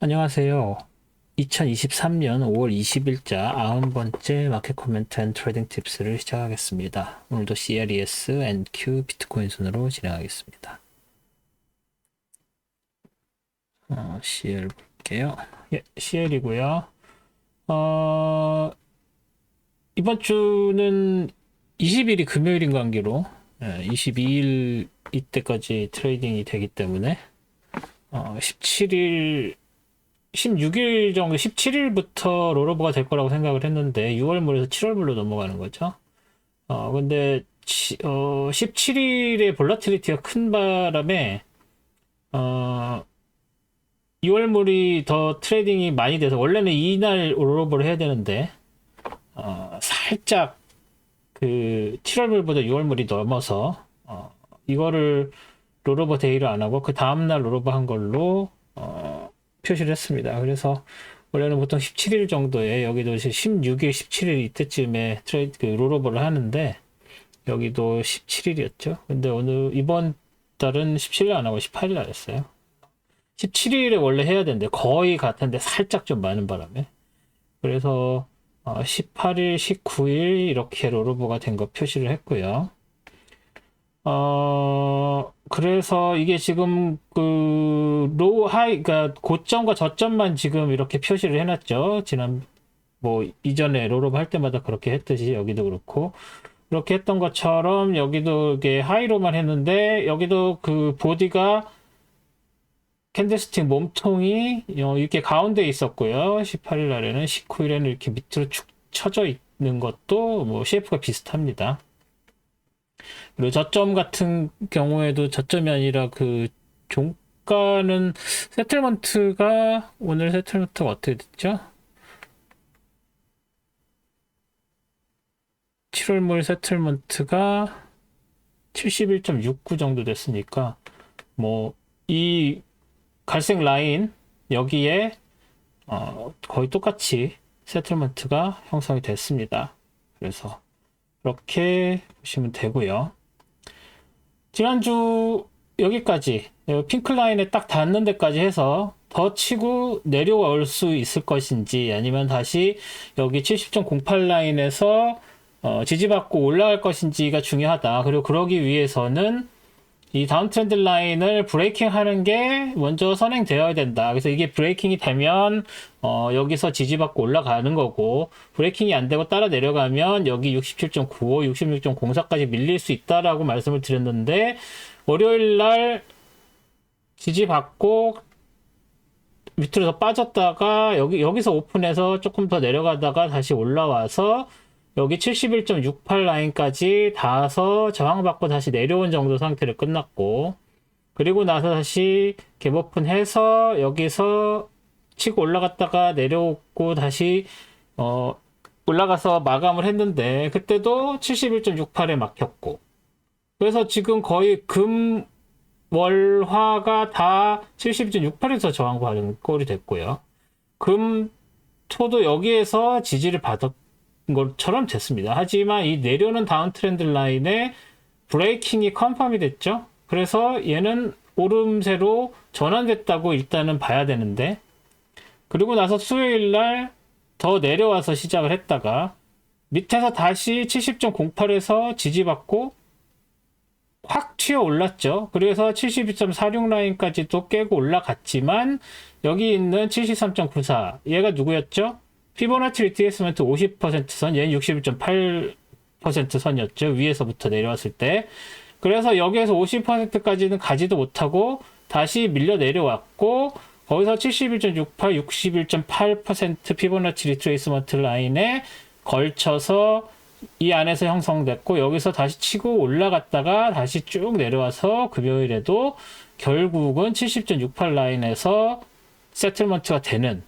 안녕하세요. 2023년 5월 20일자 90번째 마켓 코멘트 앤 트레이딩 팁스를 시작하겠습니다. 오늘도 CLES, NQ, 비트코인 순으로 진행하겠습니다. CL 볼게요. 예, CL이고요. 이번 주는 20일이 금요일인 관계로 22일 이때까지 트레이딩이 되기 때문에 17일 16일 정도, 17일부터 롤오버가 될 거라고 생각을 했는데 6월물에서 7월물로 넘어가는 거죠. 근데 17일에 볼라틸리티가 큰 바람에 6월물이 더 트레이딩이 많이 돼서 원래는 이날 롤오버를 해야 되는데 살짝 그 7월물보다 6월물이 넘어서 이거를 롤오버 데이를 안 하고 그 다음날 롤오버 한 걸로 표시를 했습니다. 그래서 원래는 보통 17일 정도에 여기도 16일, 17일 이때쯤에 트레이드 그 롤오버를 하는데 여기도 17일이었죠. 근데 이번 달은 17일 안 하고 18일 날 했어요. 17일에 원래 해야 되는데 거의 같은데 살짝 좀 많은 바람에 그래서 18일, 19일 이렇게 롤오버가 된 거 표시를 했고요. 그래서 이게 지금 그러니까 고점과 저점만 지금 이렇게 표시를 해놨죠. 이전에 롤오버 할 때마다 그렇게 했듯이 여기도 그렇고, 그렇게 했던 것처럼 여기도 이게 하이로만 했는데, 여기도 그 보디가 캔들스틱 몸통이 이렇게 가운데 있었고요. 18일 날에는 19일에는 이렇게 밑으로 축 처져 있는 것도 뭐 CF가 비슷합니다. 그리고 저점 같은 경우에도 저점이 아니라 그 종가는 오늘 세틀먼트가 어떻게 됐죠? 7월물 세틀먼트가 71.69 정도 됐으니까 뭐 이 갈색 라인 여기에 거의 똑같이 세틀먼트가 형성이 됐습니다. 그래서 이렇게 보시면 되고요. 지난주 여기까지 핑크 라인에 딱 닿는 데까지 해서 더 치고 내려올 수 있을 것인지 아니면 다시 여기 70.08 라인에서 지지받고 올라갈 것인지가 중요하다. 그리고 그러기 위해서는 이 다운 트렌드 라인을 브레이킹 하는 게 먼저 선행되어야 된다. 그래서 이게 브레이킹이 되면 여기서 지지받고 올라가는 거고, 브레이킹이 안 되고 따라 내려가면 여기 67.95, 66.04까지 밀릴 수 있다라고 말씀을 드렸는데, 월요일 날 지지받고 밑으로 더 빠졌다가 여기서 오픈해서 조금 더 내려가다가 다시 올라와서 여기 71.68 라인까지 닿아서 저항받고 다시 내려온 정도 상태를 끝났고, 그리고 나서 다시 갭 오픈해서 여기서 치고 올라갔다가 내려오고 다시 올라가서 마감을 했는데 그때도 71.68에 막혔고, 그래서 지금 거의 월화가 다 71.68에서 저항받은 꼴이 됐고요. 토도 여기에서 지지를 받았 것처럼 됐습니다. 하지만 이 내려오는 다운 트렌드 라인에 브레이킹이 컨펌이 됐죠. 그래서 얘는 오름세로 전환됐다고 일단은 봐야 되는데, 그리고 나서 수요일 날 더 내려와서 시작을 했다가 밑에서 다시 70.08에서 지지받고 확 튀어 올랐죠. 그래서 72.46 라인까지도 깨고 올라갔지만 여기 있는 73.94 얘가 누구였죠? 피보나치 리트레이스먼트 50% 선, 얘는 61.8% 선이었죠. 위에서부터 내려왔을 때. 그래서 여기에서 50%까지는 가지도 못하고 다시 밀려 내려왔고, 거기서 71.68, 61.8% 피보나치 리트레이스먼트 라인에 걸쳐서 이 안에서 형성됐고, 여기서 다시 치고 올라갔다가 다시 쭉 내려와서 금요일에도 결국은 70.68 라인에서 세틀먼트가 되는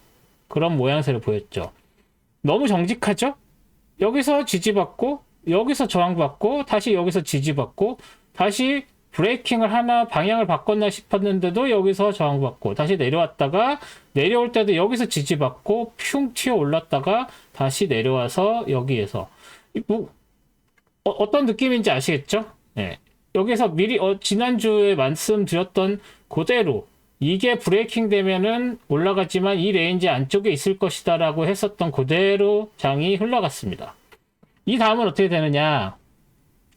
그런 모양새를 보였죠. 너무 정직하죠? 여기서 지지받고, 여기서 저항받고, 다시 여기서 지지받고, 다시 브레이킹을 하나 방향을 바꿨나 싶었는데도 여기서 저항받고, 다시 내려왔다가, 내려올 때도 여기서 지지받고, 흉 튀어 올랐다가, 다시 내려와서 여기에서. 어떤 느낌인지 아시겠죠? 네. 여기서 미리, 지난주에 말씀드렸던 그대로, 이게 브레이킹 되면은 올라가지만 이 레인지 안쪽에 있을 것이다 라고 했었던 그대로 장이 흘러갔습니다. 이 다음은 어떻게 되느냐.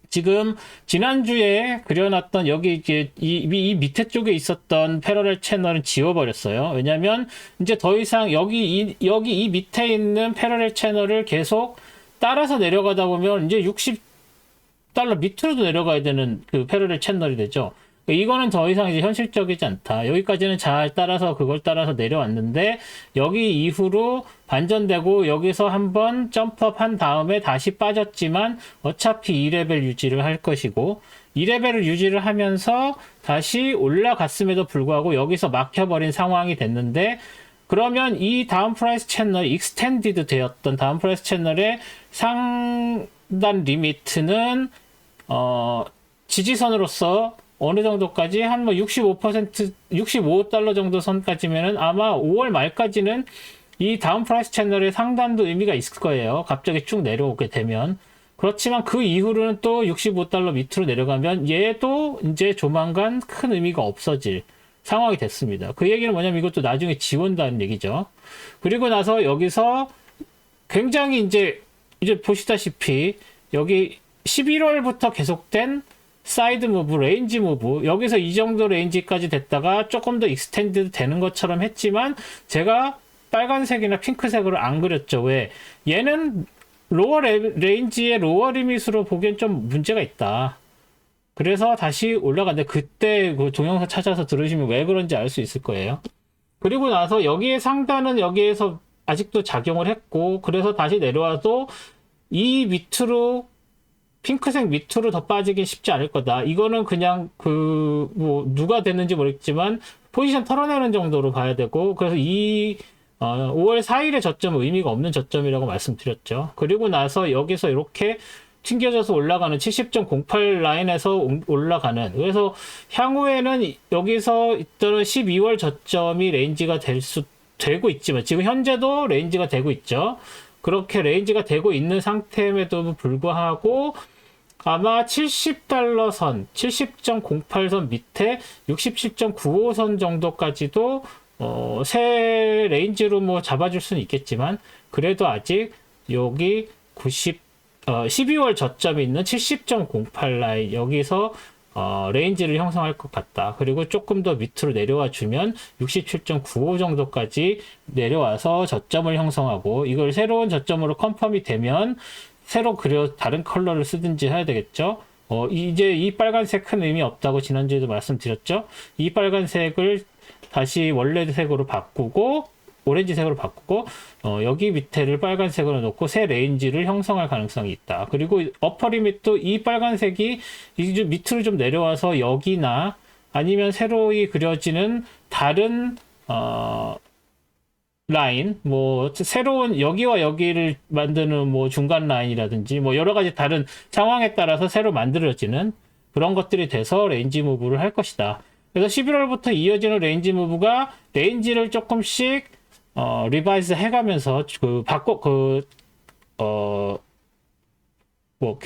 지금 지난주에 그려놨던 여기 이제 이 밑에 쪽에 있었던 패러렐 채널은 지워버렸어요. 왜냐면 이제 더 이상 여기 이 밑에 있는 패러렐 채널을 계속 따라서 내려가다 보면 이제 60달러 밑으로도 내려가야 되는 그 패러렐 채널이 되죠. 이거는 더 이상 이제 현실적이지 않다. 여기까지는 잘 따라서 그걸 따라서 내려왔는데 여기 이후로 반전되고 여기서 한번 점프업 한 다음에 다시 빠졌지만 어차피 2레벨 유지를 할 것이고 2레벨을 유지를 하면서 다시 올라갔음에도 불구하고 여기서 막혀버린 상황이 됐는데 그러면 이 다운 프라이스 채널 익스텐디드 되었던 다운 프라이스 채널의 상단 리미트는 지지선으로서 어느 정도까지 한 뭐 65%, 65달러 정도 선까지면은 아마 5월 말까지는 이 다운 프라이스 채널의 상단도 의미가 있을 거예요. 갑자기 쭉 내려오게 되면. 그렇지만 그 이후로는 또 65달러 밑으로 내려가면 얘도 이제 조만간 큰 의미가 없어질 상황이 됐습니다. 그 얘기는 뭐냐면 이것도 나중에 지운다는 얘기죠. 그리고 나서 여기서 굉장히 이제 보시다시피 여기 11월부터 계속된 사이드 무브, 레인지 무브, 여기서 이 정도 레인지까지 됐다가 조금 더 익스텐드 되는 것처럼 했지만 제가 빨간색이나 핑크색으로 안 그렸죠. 왜? 얘는 로어 레인지의 로어 리밋으로 보기엔 좀 문제가 있다. 그래서 다시 올라갔는데 그때 그 동영상 찾아서 들으시면 왜 그런지 알 수 있을 거예요. 그리고 나서 여기에 상단은 여기에서 아직도 작용을 했고 그래서 다시 내려와도 이 밑으로 핑크색 밑으로 더 빠지긴 쉽지 않을 거다. 이거는 그냥 뭐 누가 됐는지 모르겠지만 포지션 털어내는 정도로 봐야 되고 그래서 5월 4일의 저점은 의미가 없는 저점이라고 말씀드렸죠. 그리고 나서 여기서 이렇게 튕겨져서 올라가는 70.08 라인에서 올라가는 그래서 향후에는 여기서 있던 12월 저점이 레인지가 되고 있지만 지금 현재도 레인지가 되고 있죠. 그렇게 레인지가 되고 있는 상태임에도 불구하고 아마 70달러 선, 70.08선 밑에 67.95선 정도까지도 새 레인지로 뭐 잡아줄 수는 있겠지만 그래도 아직 여기 12월 저점이 있는 70.08 라인 여기서 레인지를 형성할 것 같다. 그리고 조금 더 밑으로 내려와 주면 67.95 정도까지 내려와서 저점을 형성하고 이걸 새로운 저점으로 컨펌이 되면 새로 다른 컬러를 쓰든지 해야 되겠죠. 이제 이 빨간색 큰 의미 없다고 지난주에도 말씀드렸죠. 이 빨간색을 다시 원래 색으로 바꾸고 오렌지색으로 바꾸고 여기 밑에를 빨간색으로 놓고 새 레인지를 형성할 가능성이 있다. 그리고 어퍼 리밋도 이 빨간색이 밑으로 좀 내려와서 여기나 아니면 새로이 그려지는 다른 라인, 뭐 새로운 여기와 여기를 만드는 뭐 중간 라인이라든지 뭐 여러 가지 다른 상황에 따라서 새로 만들어지는 그런 것들이 돼서 레인지 무브를 할 것이다. 그래서 11월부터 이어지는 레인지 무브가 레인지를 조금씩 리바이즈 해가면서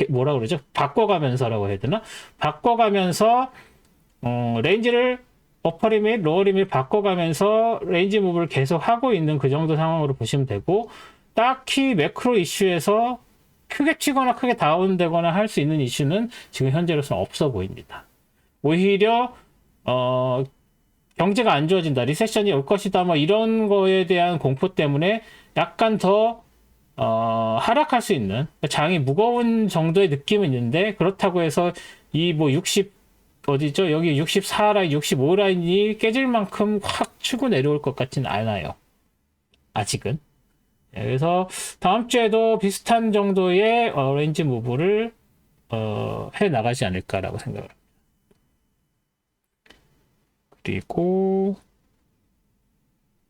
뭐라 그러죠? 바꿔가면서라고 해야 되나? 바꿔가면서 레인지를 어퍼 리밋, 로어 리밋 바꿔가면서 레인지 무브를 계속 하고 있는 그 정도 상황으로 보시면 되고 딱히 매크로 이슈에서 크게 치거나 크게 다운되거나 할 수 있는 이슈는 지금 현재로서는 없어 보입니다. 오히려 경제가 안 좋아진다, 리세션이 올 것이다, 뭐 이런 거에 대한 공포 때문에 약간 더 하락할 수 있는 장이 무거운 정도의 느낌은 있는데 그렇다고 해서 이 뭐 60 어디죠? 여기 64라인, 65라인이 깨질 만큼 확 치고 내려올 것 같지는 않아요. 아직은. 그래서 다음 주에도 비슷한 정도의 레인지 무브를 해 나가지 않을까라고 생각을 합니다. 그리고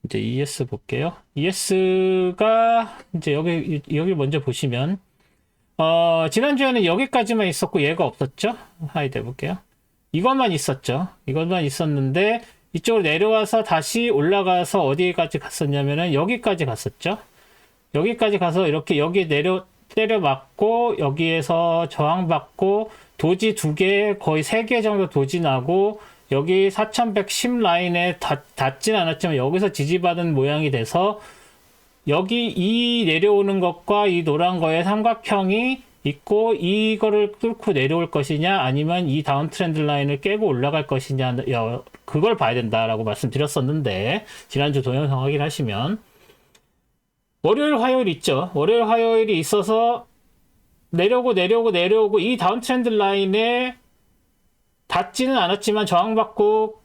이제 ES 볼게요. ES가 이제 여기 먼저 보시면 지난주에는 여기까지만 있었고 얘가 없었죠? 하이드 해볼게요. 이것만 있었죠. 이것만 있었는데 이쪽으로 내려와서 다시 올라가서 어디까지 갔었냐면은 여기까지 갔었죠. 여기까지 가서 이렇게 여기에 때려 맞고 여기에서 저항받고 도지 2개 거의 3개 정도 도지 나고 여기 4110 라인에 닿진 않았지만 여기서 지지받은 모양이 돼서 여기 이 내려오는 것과 이 노란 거의 삼각형이 있고 이거를 뚫고 내려올 것이냐 아니면 이 다운 트렌드 라인을 깨고 올라갈 것이냐 그걸 봐야 된다라고 말씀드렸었는데 지난주 동영상 확인하시면 월요일 화요일 있죠. 월요일 화요일이 있어서 내려오고 이 다운 트렌드 라인에 닿지는 않았지만 저항받고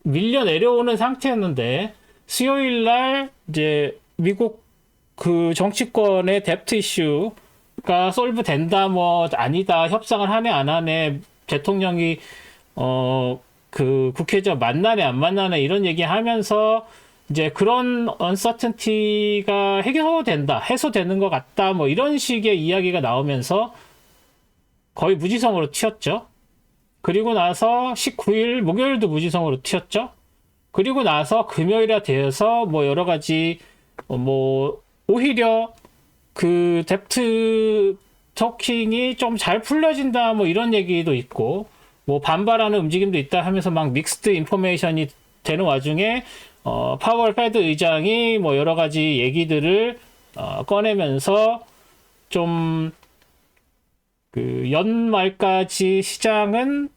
밀려 내려오는 상태였는데 수요일 날 이제 미국 그 정치권의 뎁트 이슈가 솔브 된다 뭐 아니다 협상을 하네 안 하네 대통령이 그 국회의장 만나네 안 만나네 이런 얘기 하면서 이제 그런 언서튼티가 해소되는 것 같다 뭐 이런 식의 이야기가 나오면서 거의 무지성으로 튀었죠. 그리고 나서 19일 목요일도 무지성으로 튀었죠. 그리고 나서 금요일에 되어서 뭐 여러 가지 뭐 오히려 그 뎁트 토킹이 좀 잘 풀려진다 뭐 이런 얘기도 있고 뭐 반발하는 움직임도 있다 하면서 막 믹스드 인포메이션이 되는 와중에 파월 패드 의장이 뭐 여러 가지 얘기들을 꺼내면서 좀 그 연말까지 시장은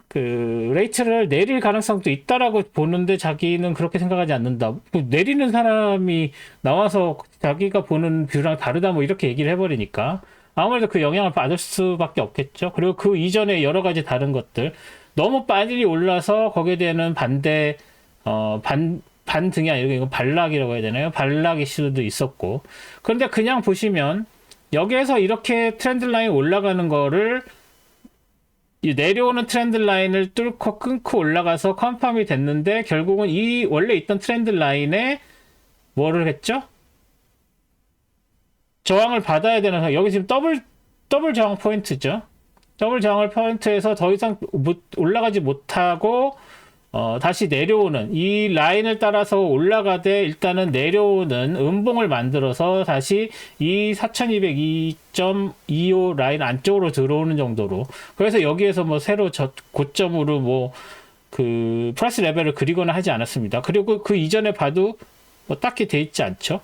그 레이트를 내릴 가능성도 있다라고 보는데 자기는 그렇게 생각하지 않는다. 뭐 내리는 사람이 나와서 자기가 보는 뷰랑 다르다 뭐 이렇게 얘기를 해버리니까 아무래도 그 영향을 받을 수밖에 없겠죠. 그리고 그 이전에 여러 가지 다른 것들 너무 빨리 올라서 거기에 대한 반대 반등이 아니고 이거 반락이라고 해야 되나요? 반락 이슈도 있었고 그런데 그냥 보시면 여기에서 이렇게 트렌드 라인 올라가는 거를 내려오는 트렌드 라인을 뚫고 끊고 올라가서 컨펌이 됐는데 결국은 이 원래 있던 트렌드 라인에 뭐를 했죠? 저항을 받아야 되는 여기 지금 더블 저항 포인트죠. 더블 저항 포인트에서 더 이상 올라가지 못하고 다시 내려오는 이 라인을 따라서 올라가되 일단은 내려오는 음봉을 만들어서 다시 이 4202.25 라인 안쪽으로 들어오는 정도로 그래서 여기에서 뭐 새로 고점으로 뭐 그 프라이스 레벨을 그리거나 하지 않았습니다. 그리고 그 이전에 봐도 뭐 딱히 돼 있지 않죠.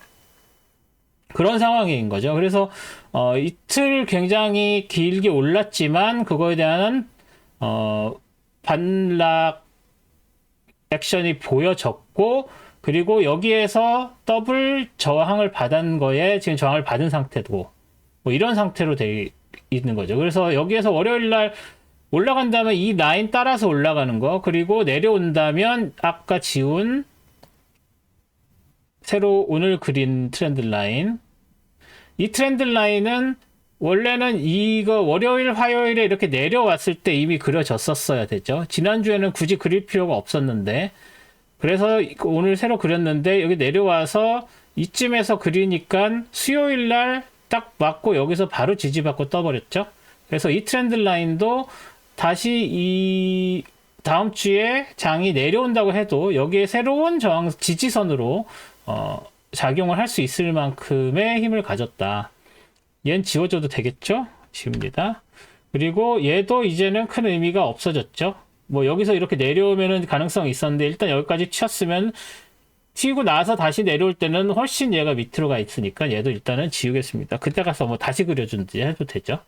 그런 상황인 거죠. 그래서 이틀 굉장히 길게 올랐지만 그거에 대한 반락 액션이 보여졌고 그리고 여기에서 더블 저항을 받은 거에 지금 저항을 받은 상태고 뭐 이런 상태로 돼 있는 거죠. 그래서 여기에서 월요일 날 올라간다면 이 라인 따라서 올라가는 거 그리고 내려온다면 아까 지운 새로 오늘 그린 트렌드 라인 이 트렌드 라인은 원래는 이거 월요일 화요일에 이렇게 내려왔을 때 이미 그려졌었어야 되죠. 지난주에는 굳이 그릴 필요가 없었는데 그래서 오늘 새로 그렸는데 여기 내려와서 이쯤에서 그리니까 수요일 날 딱 맞고 여기서 바로 지지받고 떠버렸죠. 그래서 이 트렌드 라인도 다시 이 다음 주에 장이 내려온다고 해도 여기에 새로운 저항 지지선으로 작용을 할 수 있을 만큼의 힘을 가졌다. 얘는 지워줘도 되겠죠? 지웁니다. 그리고 얘도 이제는 큰 의미가 없어졌죠. 뭐 여기서 이렇게 내려오면은 가능성이 있었는데 일단 여기까지 튀었으면 튀고 나서 다시 내려올 때는 훨씬 얘가 밑으로 가 있으니까 얘도 일단은 지우겠습니다. 그때 가서 뭐 다시 그려준지 해도 되죠.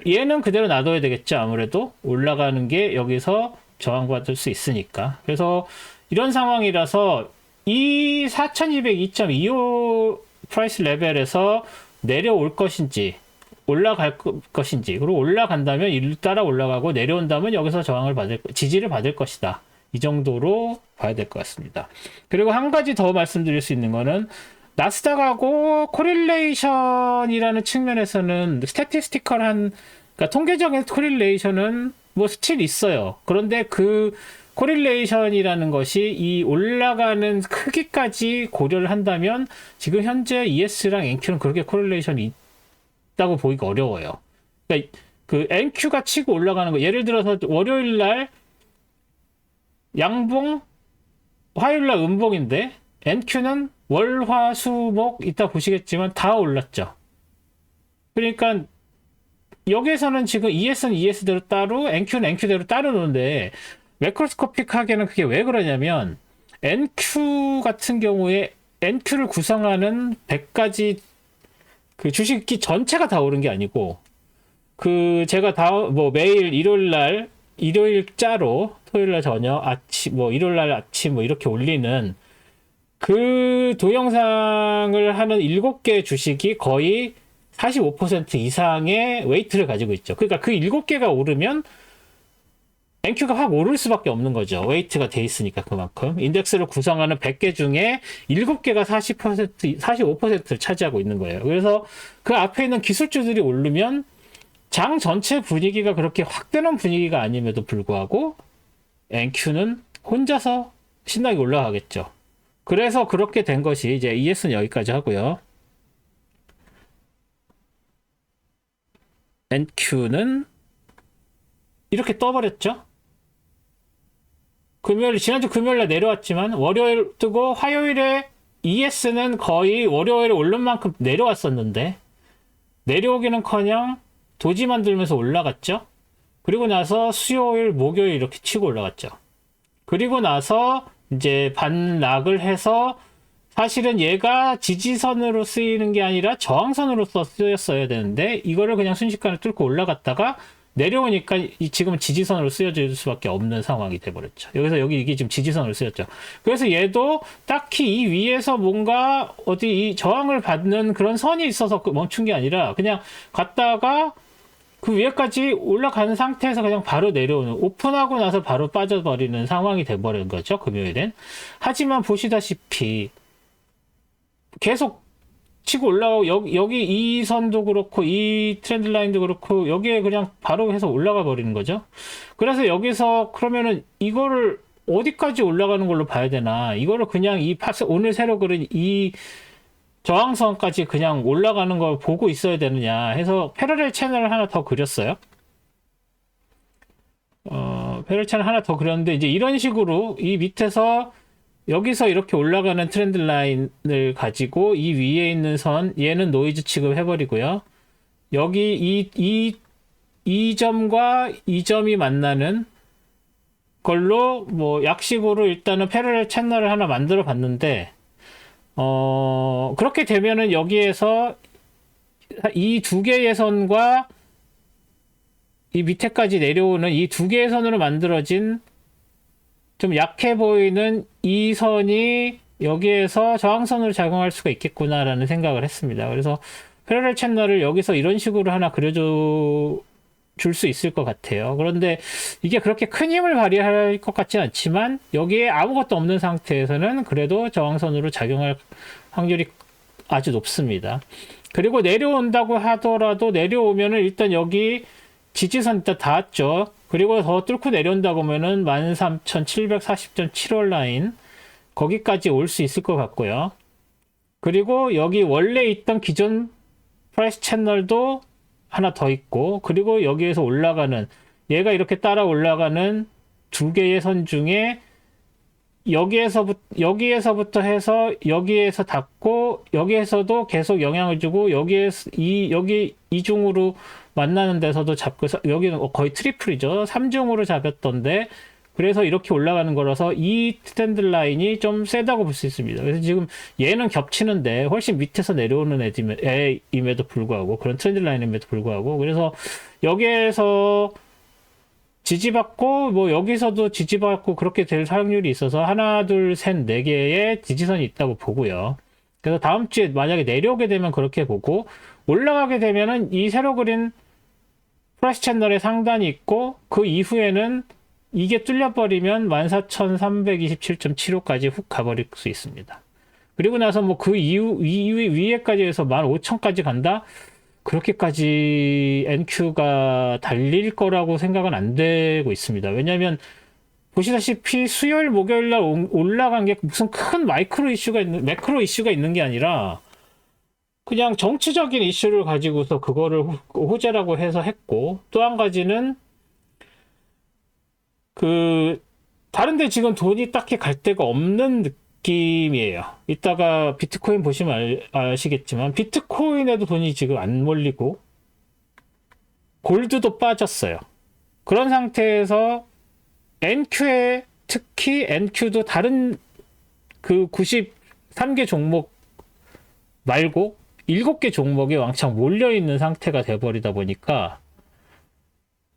얘는 그대로 놔둬야 되겠죠. 아무래도 올라가는 게 여기서 저항받을 수 있으니까. 그래서 이런 상황이라서 이 4202.25 프라이스 레벨에서 내려올 것인지 올라갈 것인지 그리고 올라간다면 이를 따라 올라가고 내려온다면 여기서 지지를 받을 것이다. 이 정도로 봐야 될 것 같습니다. 그리고 한 가지 더 말씀드릴 수 있는 거는 나스닥하고 코릴레이션이라는 측면에서는 스태티스티컬한 그러니까 통계적인 코릴레이션은 뭐 스틸 있어요. 그런데 그 코릴레이션이라는 것이 이 올라가는 크기까지 고려를 한다면 지금 현재 ES랑 NQ는 그렇게 코릴레이션이 있다고 보기가 어려워요. 그러니까 그 NQ가 치고 올라가는 거 예를 들어서 월요일 날 양봉 화요일 날 음봉인데 NQ는 월, 화, 수, 목 이따 보시겠지만 다 올랐죠. 그러니까 여기에서는 지금 ES는 ES대로 따로 NQ는 NQ대로 따로 노는데 매크로스코픽하게는 그게 왜 그러냐면 NQ 같은 경우에 NQ를 구성하는 100가지 그 주식이 전체가 다 오른 게 아니고 그 제가 다 뭐 매일 일요일자로 토요일날 저녁 아침 뭐 일요일날 아침 뭐 이렇게 올리는 그 동영상을 하는 7개 주식이 거의 45% 이상의 웨이트를 가지고 있죠. 그러니까 그 7개가 오르면 NQ가 확 오를 수밖에 없는 거죠. 웨이트가 돼 있으니까 그만큼. 인덱스를 구성하는 100개 중에 7개가 40%, 45%를 차지하고 있는 거예요. 그래서 그 앞에 있는 기술주들이 오르면 장 전체 분위기가 그렇게 확 뜨는 분위기가 아님에도 불구하고 NQ는 혼자서 신나게 올라가겠죠. 그래서 그렇게 된 것이 이제 ES는 여기까지 하고요. NQ는 이렇게 떠버렸죠. 지난주 금요일에 내려왔지만 월요일 뜨고 화요일에 ES는 거의 월요일에 오른 만큼 내려왔었는데 내려오기는커녕 도지 만들면서 올라갔죠. 그리고 나서 수요일, 목요일 이렇게 치고 올라갔죠. 그리고 나서 이제 반락을 해서 사실은 얘가 지지선으로 쓰이는 게 아니라 저항선으로 쓰였어야 되는데 이거를 그냥 순식간에 뚫고 올라갔다가 내려오니까 지금은 지지선으로 쓰여질 수밖에 없는 상황이 돼버렸죠. 여기서 이게 지금 지지선으로 쓰였죠. 그래서 얘도 딱히 이 위에서 뭔가 어디 이 저항을 받는 그런 선이 있어서 멈춘 게 아니라 그냥 갔다가 그 위에까지 올라가는 상태에서 그냥 바로 내려오는, 오픈하고 나서 바로 빠져버리는 상황이 돼버린 거죠, 금요일엔. 하지만 보시다시피 계속 치고 올라가고 여기 이 선도 그렇고 이 트렌드 라인도 그렇고 여기에 그냥 바로 해서 올라가 버리는 거죠. 그래서 여기서 그러면은 이거를 어디까지 올라가는 걸로 봐야 되나, 이거를 그냥 오늘 새로 그린 이 저항선까지 그냥 올라가는 걸 보고 있어야 되느냐 해서 패러렐 채널을 하나 더 그렸어요. 패러렐 채널 하나 더 그렸는데 이제 이런 식으로 이 밑에서 여기서 이렇게 올라가는 트렌드 라인을 가지고 이 위에 있는 선, 얘는 노이즈 취급해버리고요. 여기 이 점과 이 점이 만나는 걸로 뭐 약식으로 일단은 패러렐 채널을 하나 만들어 봤는데, 그렇게 되면은 여기에서 이 두 개의 선과 이 밑에까지 내려오는 이 두 개의 선으로 만들어진 좀 약해 보이는 이 선이 여기에서 저항선으로 작용할 수가 있겠구나라는 생각을 했습니다. 그래서 패러렐 채널을 여기서 이런 식으로 하나 그려줘 줄 수 있을 것 같아요. 그런데 이게 그렇게 큰 힘을 발휘할 것 같지 않지만 여기에 아무것도 없는 상태에서는 그래도 저항선으로 작용할 확률이 아주 높습니다. 그리고 내려온다고 하더라도 내려오면은 일단 여기 지지선 일단 닿았죠. 그리고 더 뚫고 내려온다고 하면은 13,740.75 라인 거기까지 올 수 있을 것 같고요. 그리고 여기 원래 있던 기존 프라이스 채널도 하나 더 있고, 그리고 여기에서 올라가는, 얘가 이렇게 따라 올라가는 두 개의 선 중에 여기에서부터 해서 여기에서 닿고 여기에서도 계속 영향을 주고 여기에서 여기 이중으로 만나는 데서도 잡고, 여기는 거의 트리플이죠. 3중으로 잡았던데, 그래서 이렇게 올라가는 거라서 이 트렌드 라인이 좀 세다고 볼 수 있습니다. 그래서 지금 얘는 겹치는데 훨씬 밑에서 내려오는 애임에도 불구하고, 그런 트렌드 라인임에도 불구하고, 그래서 여기에서 지지받고 뭐 여기서도 지지받고 그렇게 될 확률이 있어서 하나, 둘, 셋, 네 개의 지지선이 있다고 보고요. 그래서 다음 주에 만약에 내려오게 되면 그렇게 보고, 올라가게 되면은 이 새로 그린 프라이스 채널의 상단이 있고, 그 이후에는 이게 뚫려버리면 14,327.75까지 훅 가버릴 수 있습니다. 그리고 나서 뭐 그 위에까지 해서 15,000까지 간다? 그렇게까지 NQ가 달릴 거라고 생각은 안 되고 있습니다. 왜냐하면 보시다시피 수요일, 목요일 날 올라간 게 무슨 큰 매크로 이슈가 있는 게 아니라 그냥 정치적인 이슈를 가지고서 그거를 호재라고 해서 했고, 또 한 가지는 다른데 지금 돈이 딱히 갈 데가 없는 느낌이에요. 이따가 비트코인 보시면 아시겠지만, 비트코인에도 돈이 지금 안 몰리고, 골드도 빠졌어요. 그런 상태에서 NQ에 특히 NQ도 다른 그 93개 종목 말고 7개 종목이 왕창 몰려있는 상태가 돼버리다 보니까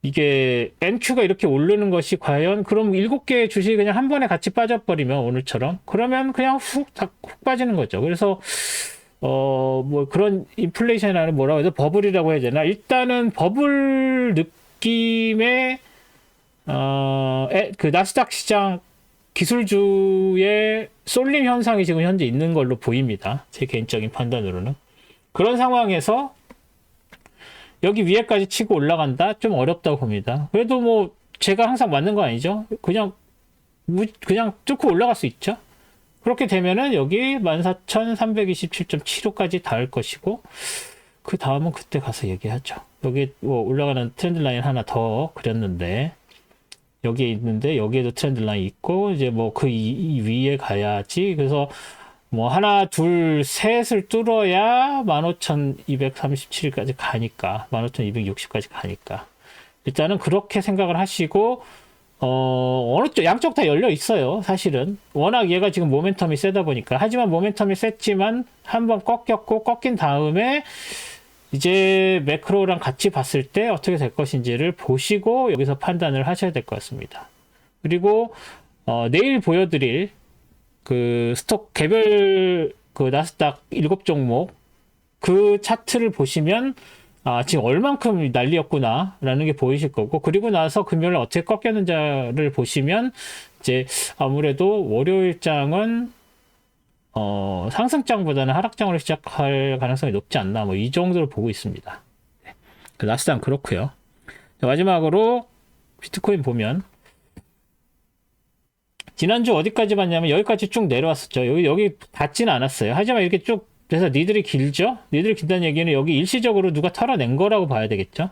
이게 NQ가 이렇게 오르는 것이 과연 그럼 7개의 주식이 그냥 한 번에 같이 빠져버리면 오늘처럼 그러면 그냥 훅 빠지는 거죠. 그래서 뭐 그런 인플레이션이라는 뭐라고 해서 버블이라고 해야 되나? 일단은 버블 느낌의 그 나스닥 시장 기술주의 쏠림 현상이 지금 현재 있는 걸로 보입니다. 제 개인적인 판단으로는. 그런 상황에서 여기 위에까지 치고 올라간다? 좀 어렵다고 봅니다. 그래도 뭐 제가 항상 맞는 거 아니죠? 그냥 뚫고 올라갈 수 있죠? 그렇게 되면은 여기 14,327.75까지 닿을 것이고 그 다음은 그때 가서 얘기하죠. 여기 뭐 올라가는 트렌드 라인 하나 더 그렸는데 여기에 있는데 여기에도 트렌드 라인 있고 이제 뭐 그 위에 가야지. 그래서 뭐 하나 둘 셋을 뚫어야 15,237까지 가니까 15,260까지 가니까 일단은 그렇게 생각을 하시고 어느 쪽 양쪽 다 열려 있어요. 사실은 워낙 얘가 지금 모멘텀이 세다 보니까. 하지만 모멘텀이 셌지만 한번 꺾였고 꺾인 다음에 이제 매크로랑 같이 봤을 때 어떻게 될 것인지를 보시고 여기서 판단을 하셔야 될 것 같습니다. 그리고 내일 보여드릴 그 스톡 개별 그 나스닥 7종목 그 차트를 보시면 지금 얼만큼 난리였구나라는 게 보이실 거고, 그리고 나서 금요일 어떻게 꺾였는지를 보시면 이제 아무래도 월요일장은 상승장보다는 하락장으로 시작할 가능성이 높지 않나, 뭐 이 정도로 보고 있습니다. 그 나스닥은 그렇고요. 마지막으로 비트코인 보면 지난주 어디까지 봤냐면 여기까지 쭉 내려왔었죠. 여기 닿지는 않았어요. 하지만 이렇게 쭉 그래서 니들이 길죠? 니들이 길다는 얘기는 여기 일시적으로 누가 털어낸 거라고 봐야 되겠죠?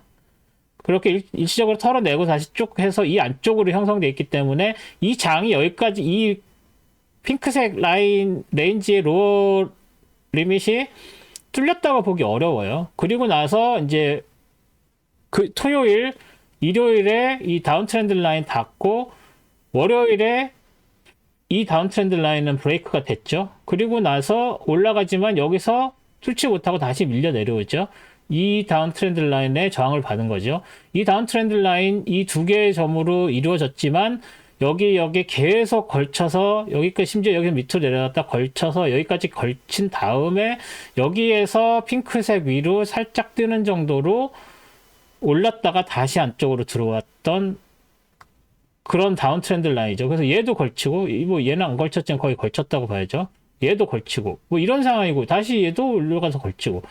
그렇게 일시적으로 털어내고 다시 쭉 해서 이 안쪽으로 형성되어 있기 때문에 이 장이 여기까지 이 핑크색 라인 레인지의 로어 리밋이 뚫렸다고 보기 어려워요. 그리고 나서 이제 그 토요일, 일요일에 이 다운 트렌드 라인 닫고 월요일에 이 다운 트렌드 라인은 브레이크가 됐죠. 그리고 나서 올라가지만 여기서 뚫지 못하고 다시 밀려 내려오죠. 이 다운 트렌드 라인에 저항을 받은 거죠. 이 다운 트렌드 라인 이 두 개의 점으로 이루어졌지만 여기 계속 걸쳐서 여기까지, 심지어 여기 밑으로 내려갔다 걸쳐서 여기까지 걸친 다음에 여기에서 핑크색 위로 살짝 뜨는 정도로 올랐다가 다시 안쪽으로 들어왔던 그런 다운 트렌드 라인이죠. 그래서 얘도 걸치고, 뭐 얘는 안 걸쳤지만 거의 걸쳤다고 봐야죠. 얘도 걸치고, 뭐 이런 상황이고, 다시 얘도 올라가서 걸치고.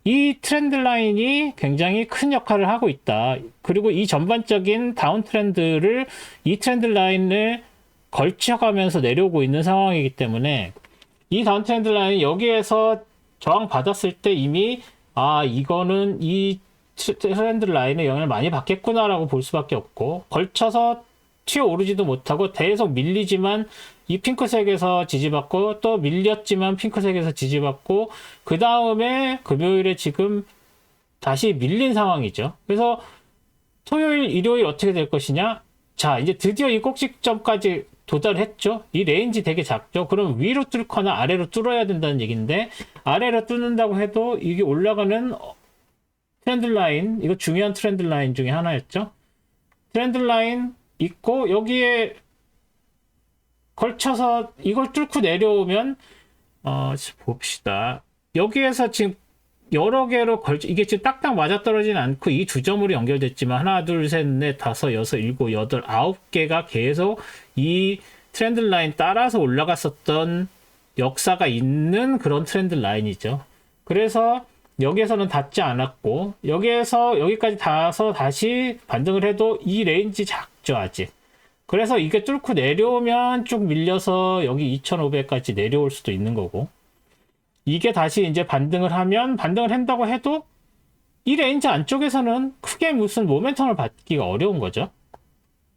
이 트렌드 라인이 굉장히 큰 역할을 하고 있다. 그리고 이 전반적인 다운 트렌드를 이 트렌드 라인을 걸쳐가면서 내려오고 있는 상황이기 때문에 이 다운 트렌드 라인 여기에서 저항 받았을 때 이미 이거는 이 트렌드 라인의 영향을 많이 받겠구나라고 볼 수밖에 없고, 걸쳐서 튀어오르지도 못하고 계속 밀리지만 이 핑크색에서 지지받고 또 밀렸지만 핑크색에서 지지받고 그 다음에 금요일에 지금 다시 밀린 상황이죠. 그래서 토요일, 일요일 어떻게 될 것이냐? 자, 이제 드디어 이 꼭지점까지 도달했죠. 이 레인지 되게 작죠. 그럼 위로 뚫거나 아래로 뚫어야 된다는 얘기인데, 아래로 뚫는다고 해도 이게 올라가는 트렌드 라인, 이거 중요한 트렌드 라인 중에 하나였죠. 트렌드 라인 있고 여기에 걸쳐서 이걸 뚫고 내려오면 봅시다. 여기에서 지금 여러 개로 이게 지금 딱딱 맞아떨어지진 않고 이 두 점으로 연결됐지만 하나, 둘, 셋, 넷, 다섯, 여섯, 일곱, 여덟, 9개가 계속 이 트렌드 라인 따라서 올라갔었던 역사가 있는 그런 트렌드 라인이죠. 그래서 여기에서는 닿지 않았고 여기에서 여기까지 닿아서 다시 반등을 해도 이 레인지 작죠, 아직. 그래서 이게 뚫고 내려오면 쭉 밀려서 여기 2,500까지 내려올 수도 있는 거고, 이게 다시 이제 반등을 한다고 해도 이 레인지 안쪽에서는 크게 무슨 모멘텀을 받기가 어려운 거죠.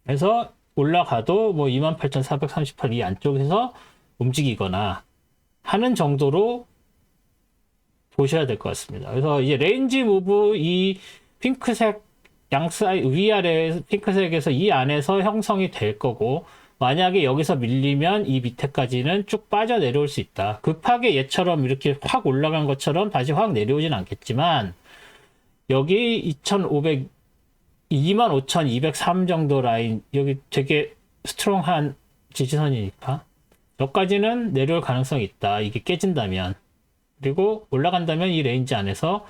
그래서 올라가도 뭐 28,438 이 안쪽에서 움직이거나 하는 정도로 보셔야 될 것 같습니다. 그래서 이제 레인지 무브 이 핑크색 양사이 위아래 핑크색에서 이 안에서 형성이 될 거고, 만약에 여기서 밀리면 이 밑에까지는 쭉 빠져 내려올 수 있다. 급하게 얘처럼 이렇게 확 올라간 것처럼 다시 확 내려오진 않겠지만, 여기 25,203 정도 라인, 여기 되게 스트롱한 지지선이니까, 여기까지는 내려올 가능성이 있다. 이게 깨진다면. 그리고 올라간다면 이 레인지 안에서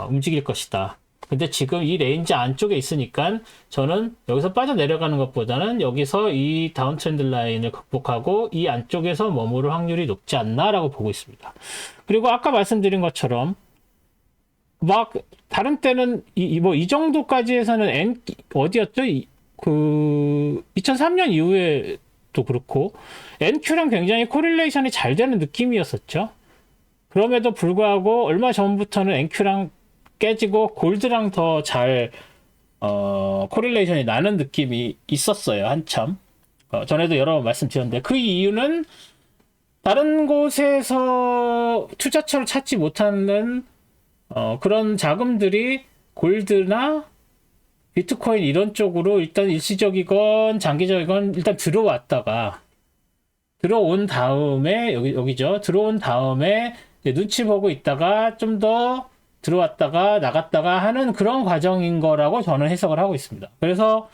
움직일 것이다. 근데 지금 이 레인지 안쪽에 있으니까 저는 여기서 빠져내려가는 것보다는 여기서 이 다운 트렌드 라인을 극복하고 이 안쪽에서 머무를 확률이 높지 않나라고 보고 있습니다. 그리고 아까 말씀드린 것처럼 막 다른 때는 이 정도까지 해서는 어디였죠? 2003년 이후에도 그렇고 NQ랑 굉장히 코릴레이션이 잘 되는 느낌이었었죠. 그럼에도 불구하고 얼마 전부터는 NQ랑 깨지고 골드랑 더 잘 코릴레이션이 나는 느낌이 있었어요. 한참 전에도 여러 번 말씀드렸는데, 그 이유는 다른 곳에서 투자처를 찾지 못하는 그런 자금들이 골드나 비트코인 이런 쪽으로 일단 일시적이건 장기적이건 일단 들어온 다음에 여기죠. 들어온 다음에 눈치 보고 있다가 좀 더 들어왔다가 나갔다가 하는 그런 과정인 거라고 저는 해석을 하고 있습니다. 그래서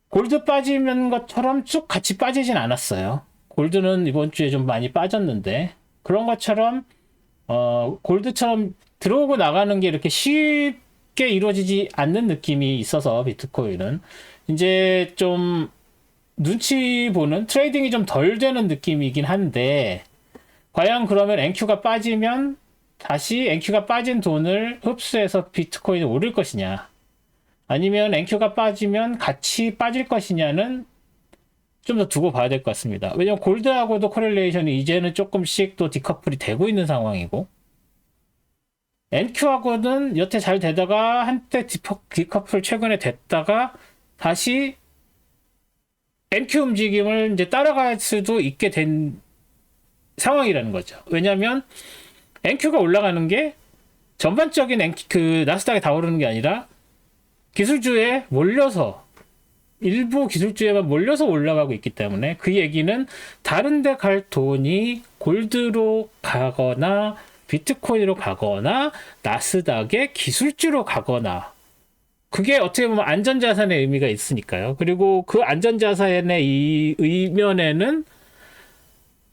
골드 빠지는 것처럼 쭉 같이 빠지진 않았어요. 골드는 이번 주에 좀 많이 빠졌는데, 그런 것처럼 골드처럼 들어오고 나가는 게 이렇게 쉽게 이루어지지 않는 느낌이 있어서 비트코인은 이제 좀 눈치 보는 트레이딩이 좀 덜 되는 느낌이긴 한데, 과연 그러면 NQ가 빠지면 다시 NQ가 빠진 돈을 흡수해서 비트코인이 오를 것이냐, 아니면 NQ가 빠지면 같이 빠질 것이냐는 좀 더 두고 봐야 될 것 같습니다. 왜냐면 골드하고도 코릴레이션이 이제는 조금씩 또 디커플이 되고 있는 상황이고, NQ하고는 여태 잘 되다가 한때 디커플 최근에 됐다가 다시 NQ 움직임을 이제 따라갈 수도 있게 된 상황이라는 거죠. 왜냐하면 NQ가 올라가는 게 전반적인 나스닥에 다 오르는 게 아니라 기술주에 몰려서, 일부 기술주에만 몰려서 올라가고 있기 때문에, 그 얘기는 다른 데 갈 돈이 골드로 가거나 비트코인으로 가거나 나스닥의 기술주로 가거나, 그게 어떻게 보면 안전자산의 의미가 있으니까요. 그리고 그 안전자산의 이 의면에는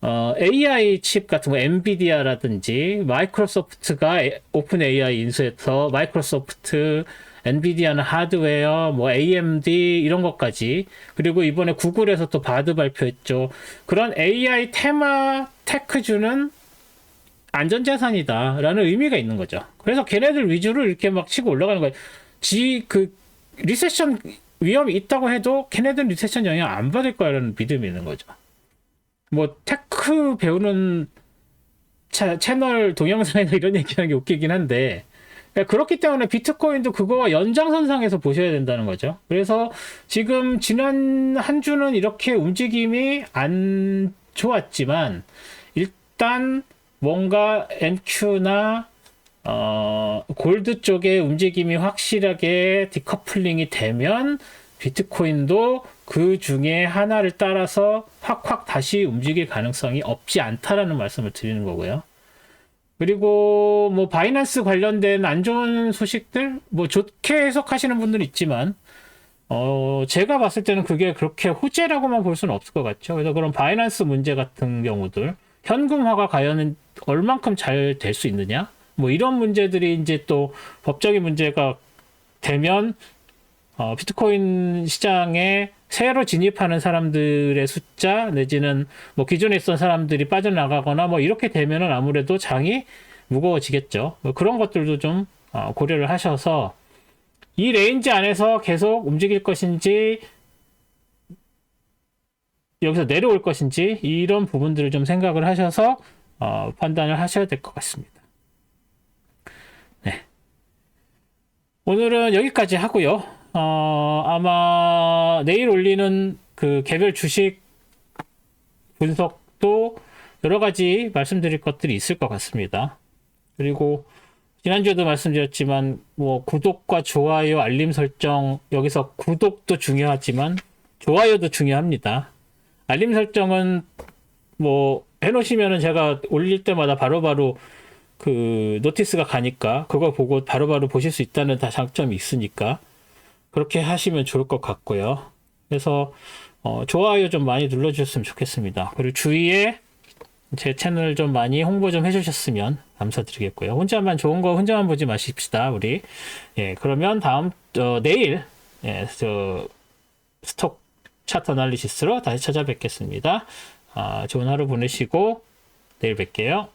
AI 칩 같은 거, 엔비디아라든지 마이크로소프트가 오픈 AI 인수해서 마이크로소프트, 엔비디아는 하드웨어, 뭐 AMD 이런 것까지, 그리고 이번에 구글에서 또 바드 발표했죠. 그런 AI 테마 테크주는 안전자산이다라는 의미가 있는 거죠. 그래서 걔네들 위주로 이렇게 막 치고 올라가는 거예요. 리세션 위험이 있다고 해도 걔네들은 리세션 영향 안 받을 거라는 믿음이 있는 거죠. 뭐 테크 배우는 채널 동영상이나 이런 얘기하는 게 웃기긴 한데, 그렇기 때문에 비트코인도 그거와 연장선상에서 보셔야 된다는 거죠. 그래서 지금 지난 한 주는 이렇게 움직임이 안 좋았지만, 일단 뭔가 NQ나 골드 쪽의 움직임이 확실하게 디커플링이 되면 비트코인도 그 중에 하나를 따라서 확확 다시 움직일 가능성이 없지 않다라는 말씀을 드리는 거고요. 그리고 뭐 바이낸스 관련된 안 좋은 소식들, 뭐 좋게 해석하시는 분들은 있지만 제가 봤을 때는 그게 그렇게 호재라고만 볼 수는 없을 것 같죠. 그래서 그런 바이낸스 문제 같은 경우들, 현금화가 과연 얼만큼 잘 될 수 있느냐, 뭐 이런 문제들이 이제 또 법적인 문제가 되면 비트코인 시장에 새로 진입하는 사람들의 숫자, 내지는 뭐 기존에 있던 사람들이 빠져나가거나 뭐 이렇게 되면은 아무래도 장이 무거워지겠죠. 뭐 그런 것들도 좀 고려를 하셔서 이 레인지 안에서 계속 움직일 것인지 여기서 내려올 것인지, 이런 부분들을 좀 생각을 하셔서 판단을 하셔야 될 것 같습니다. 네. 오늘은 여기까지 하고요. 아마 내일 올리는 그 개별 주식 분석도 여러 가지 말씀드릴 것들이 있을 것 같습니다. 그리고 지난주에도 말씀드렸지만 뭐 구독과 좋아요, 알림 설정, 여기서 구독도 중요하지만 좋아요도 중요합니다. 알림 설정은 뭐 해놓으시면은 제가 올릴 때마다 바로바로 그 노티스가 가니까 그거 보고 바로바로 보실 수 있다는 다 장점이 있으니까 그렇게 하시면 좋을 것 같고요. 그래서 좋아요 좀 많이 눌러주셨으면 좋겠습니다. 그리고 주위에 제 채널 좀 많이 홍보 좀 해주셨으면 감사드리겠고요. 혼자만 좋은 거 혼자만 보지 마십시다, 우리. 예, 그러면 내일 스톡 차트 애널리시스로 다시 찾아뵙겠습니다. 좋은 하루 보내시고 내일 뵐게요.